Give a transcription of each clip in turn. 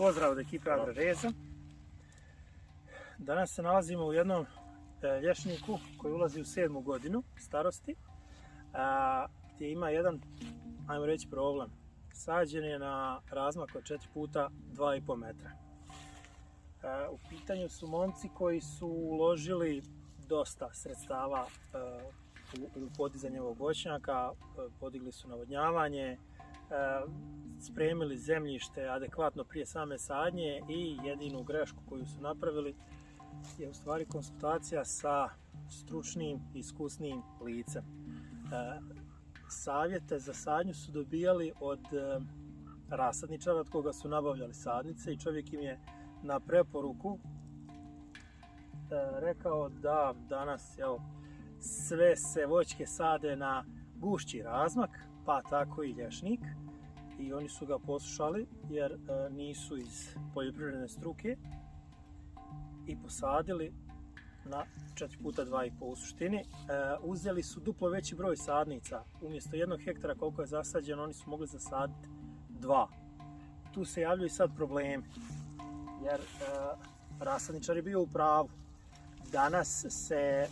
Pozdrav od ekipe Agroreza. Danas se nalazimo u jednom lješniku koji ulazi u 7. godinu starosti, gdje ima jedan, ajmo reći, problem. Sađen je na razmak od 4 puta 2,5 metra. U pitanju su momci koji su uložili dosta sredstava u podizanje ovog voćnjaka, podigli su navodnjavanje, spremili zemljište adekvatno prije same sadnje i jedinu grešku koju su napravili je u stvari konsultacija sa stručnim, iskusnim licem. Savjete za sadnju su dobijali od rasadničara od koga su nabavljali sadnice i čovjek im je na preporuku rekao da danas sve se voćke sade na gušći razmak, pa tako i lješnik, i oni su ga poslušali jer nisu iz poljoprivredne struke i posadili na 4 puta 2,5 u suštini. Uzeli su duplo veći broj sadnica, umjesto 1 hektara koliko je zasađeno oni su mogli zasaditi 2. Tu se javljaju sad problemi jer rasadničar je bio u pravu. Danas se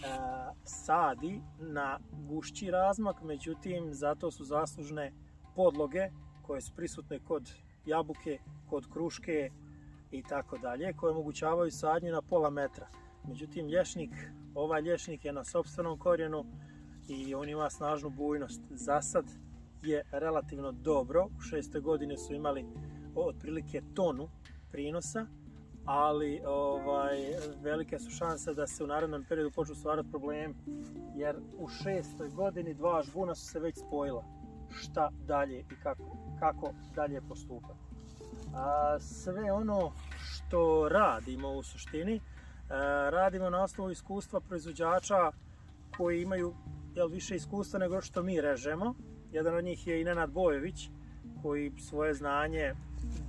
sadi na gušći razmak, međutim zato su zaslužne podloge koje su prisutne kod jabuke, kod kruške i tako dalje, koje omogućavaju sadnju na pola metra. Međutim, ovaj lješnik je na sopstvenom korijenu i on ima snažnu bujnost. Zasad je relativno dobro, u 6. godini su imali otprilike tonu prinosa, ali velike su šanse da se u narednom periodu počnu stvarati problemi, jer u 6. godini 2 žbuna su se već spojila. Šta dalje i kako dalje postupati? Sve ono što radimo u suštini, radimo na osnovu iskustva proizvođača koji imaju više iskustva nego što mi režemo. Jedan od njih je i Nenad Bojović, koji svoje znanje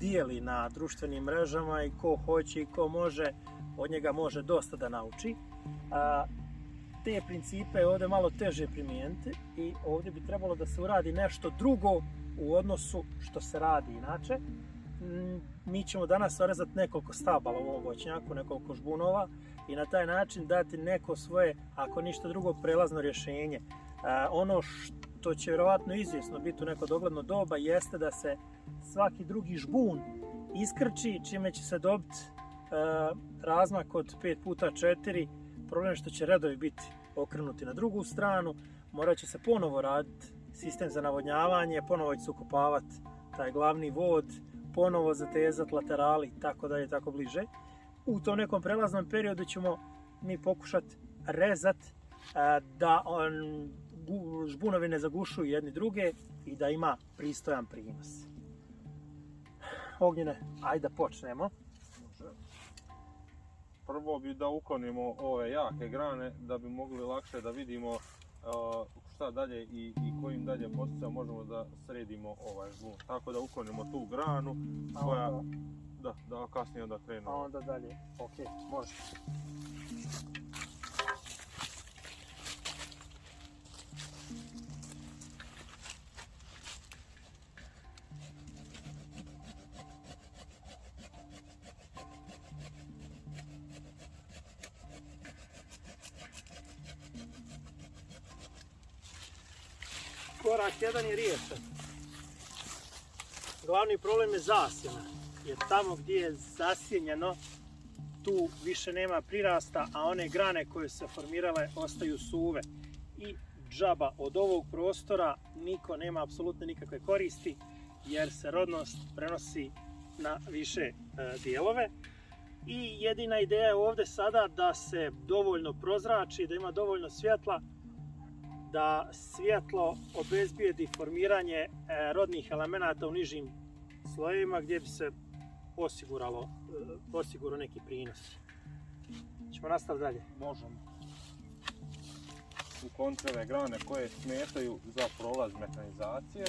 dijeli na društvenim mrežama i ko hoće i ko može, od njega može dosta da nauči. Te principe je ovdje malo teže primijeniti i ovdje bi trebalo da se uradi nešto drugo u odnosu što se radi inače. Mi ćemo danas orezati nekoliko stabala u ovom voćnjaku, nekoliko žbunova i na taj način dati neko svoje, ako ništa drugo, prelazno rješenje. Ono što će vjerovatno izvjesno biti u neko dogledno doba jeste da se svaki drugi žbun iskrči, čime će se dobiti razmak od 5 puta 4. Problem je što će redovi biti okrenuti na drugu stranu, morat će se ponovo raditi sistem za navodnjavanje, ponovo će se ukopavati taj glavni vod, ponovo zatezati laterali i tako dalje, tako bliže. U tom nekom prelaznom periodu ćemo mi pokušati rezati da žbunovi ne zagušuju jedni druge i da ima pristojan prinos. Ognjene, ajde da počnemo. Prvo bi da uklonimo ove jake grane da bi mogli lakše da vidimo šta dalje i kojim dalje posticama možemo da sredimo ovaj žbun. Tako da uklonimo tu granu koja, da kasnije onda krenemo. A onda dalje, ok, može. Korak 1 je riješen. Glavni problem je zasjena, jer tamo gdje je zasjenjeno tu više nema prirasta, a one grane koje se formirale ostaju suve. I džaba od ovog prostora niko nema apsolutno nikakve koristi, jer se rodnost prenosi na više dijelove. I jedina ideja je ovdje sada da se dovoljno prozrači, da ima dovoljno svjetla, da svjetlo obezbijedi formiranje rodnih elemenata u nižim slojevima gdje bi se osigurao neki prinos. Ćemo nastaviti dalje? Možemo. Ukloniti ove grane koje smetaju za prolaz mehanizacije.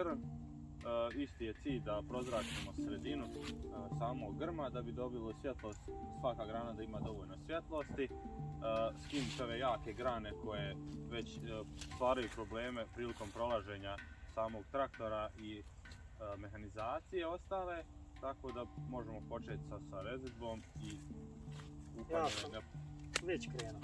grm. Isti je cilj da prozračimo sredinu samog grma da bi dobilo svjetlost, svaka grana da ima dovoljno svjetlosti. Skinuti ove jake grane koje već stvaraju probleme prilikom prolaženja samog traktora i mehanizacije ostale, tako da možemo početi sa rezidbom i Ja sam već krenuo.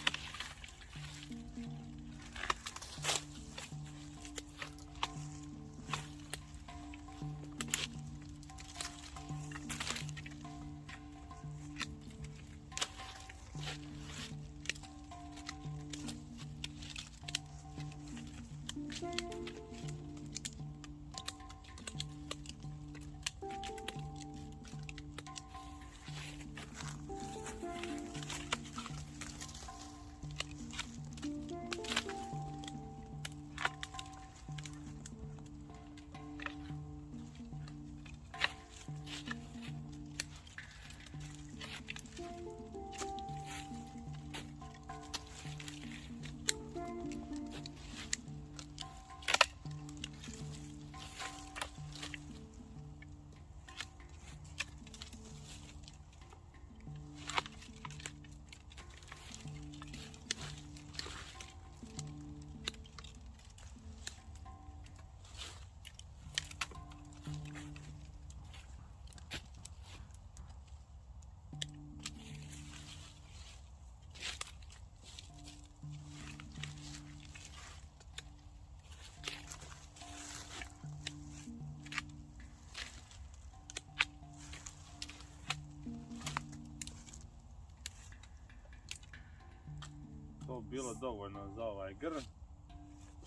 To bi bilo dovoljno za ovaj grm.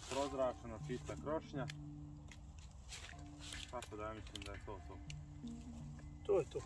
Prozračeno, čista krošnja. Tako da ja mislim da je to to. To je to.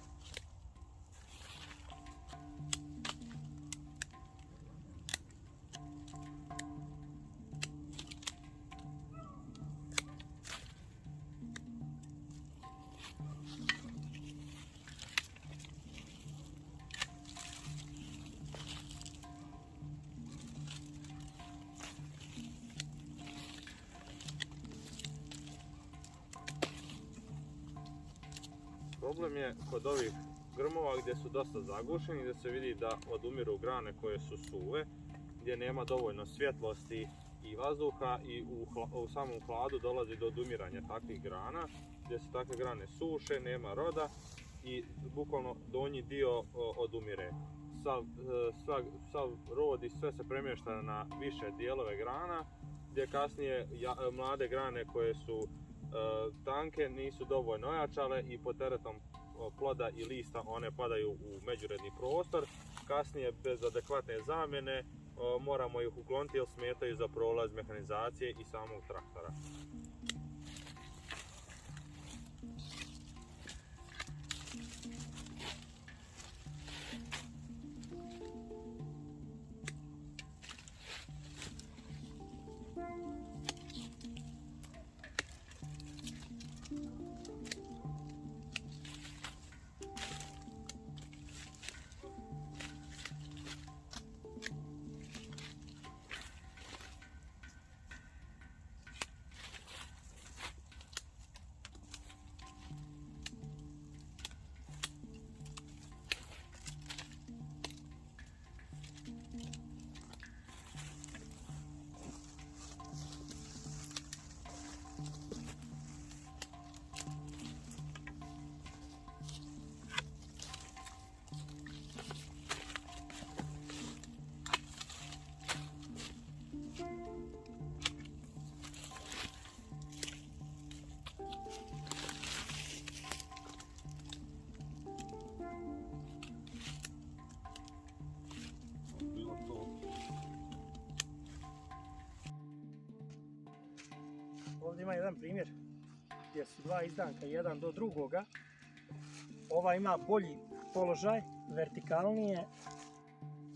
Problem je kod ovih grmova gdje su dosta zagušeni, gdje se vidi da odumiru grane koje su suve, gdje nema dovoljno svjetlosti i vazduha i u samom hladu dolazi do odumiranja takvih grana, gdje se takve grane suše, nema roda i bukvalno donji dio odumire. Sav rod i sve se premješta na više dijelove grana, gdje kasnije mlade grane koje su tanke nisu dovoljno ojačale i pod teretom ploda i lista one padaju u međuredni prostor. Kasnije bez adekvatne zamjene moramo ih ukloniti jer smetaju za prolaz mehanizacije i samog traktora. Ovdje ima jedan primjer gdje su dva izdanka jedan do drugoga. Ova ima bolji položaj, vertikalnije.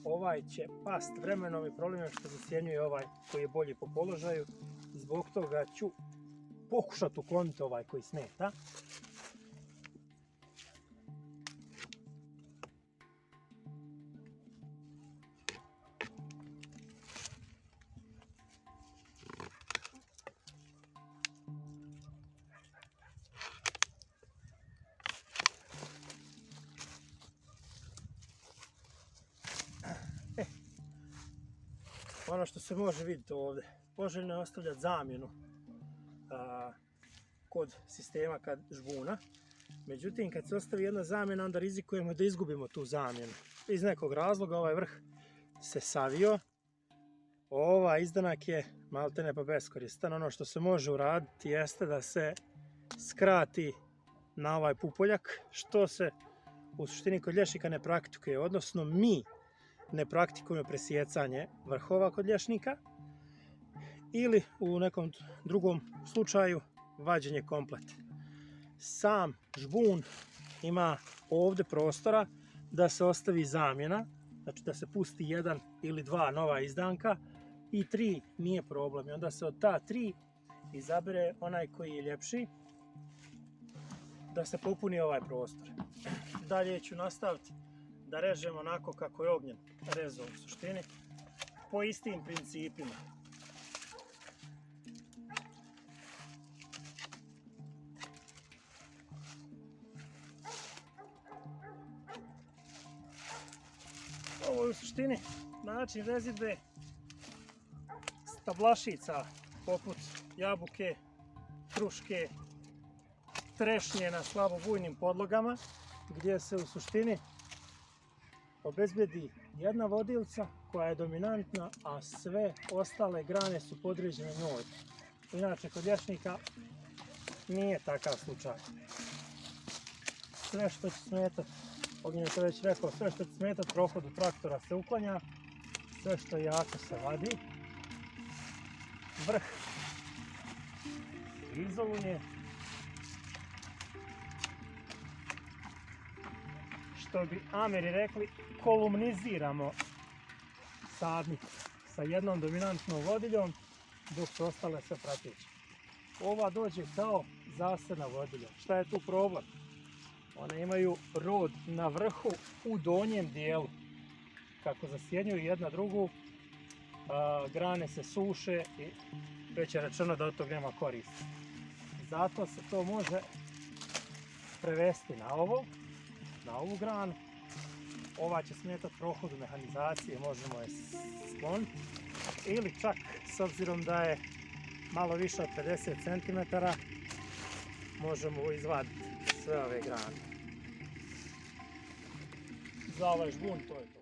Ovaj će past vremenom i problem je što zasjenjuje ovaj koji je bolji po položaju. Zbog toga ću pokušati ukloniti ovaj koji smeta. ono što se može vidjeti ovdje, poželjno je ostavljati zamjenu kod sistema kad žbuna. Međutim, kad se ostavi jedna zamjena, onda rizikujemo da izgubimo tu zamjenu. Iz nekog razloga ovaj vrh se savio. Ovaj izdanak je maltene pa beskoristan. Ono što se može uraditi jeste da se skrati na ovaj pupoljak, što se u suštini kod lješnika ne praktikuje. Odnosno, mi ne praktikujemo presjecanje vrhova kod lješnika ili u nekom drugom slučaju vađenje komplet. Sam žbun ima ovdje prostora da se ostavi zamjena, znači da se pusti 1 ili 2 nova izdanka i 3 nije problem. I onda se od ta 3 izabere onaj koji je ljepši da se popuni ovaj prostor. Dalje ću nastaviti da režem onako kako je Ognjen rezao u suštini, po istim principima. Ovo je u suštini način rezidbe stablašica poput jabuke, kruške, trešnje na slabo bujnim podlogama, gdje se u suštini obezbedi jedna vodilca koja je dominantna, a sve ostale grane su podređene njoj. Inače, kod lješnika nije takav slučaj. Sve što će smetati, Ognjen je to već rekao, sve što će smetati prohodu traktora se uklanja, sve što je jako se vadi. Vrh izoluje, što bi Ameri rekli, kolumniziramo sadnik sa jednom dominantnom vodiljom, dok su ostale sve prateće. Ova dođe kao zasebna vodilja. Šta je tu problem? One imaju rod na vrhu u donjem dijelu. Kako zasjenjuju jedna drugu, grane se suše i već je rečeno da od tog nema koristi. Zato se to može prevesti na ovu granu. Ova će smetati prohodu mehanizacije, možemo je skloniti. Ili čak, s obzirom da je malo više od 50 cm, možemo izvaditi sve ove grane. Za ovaj žbun to je to.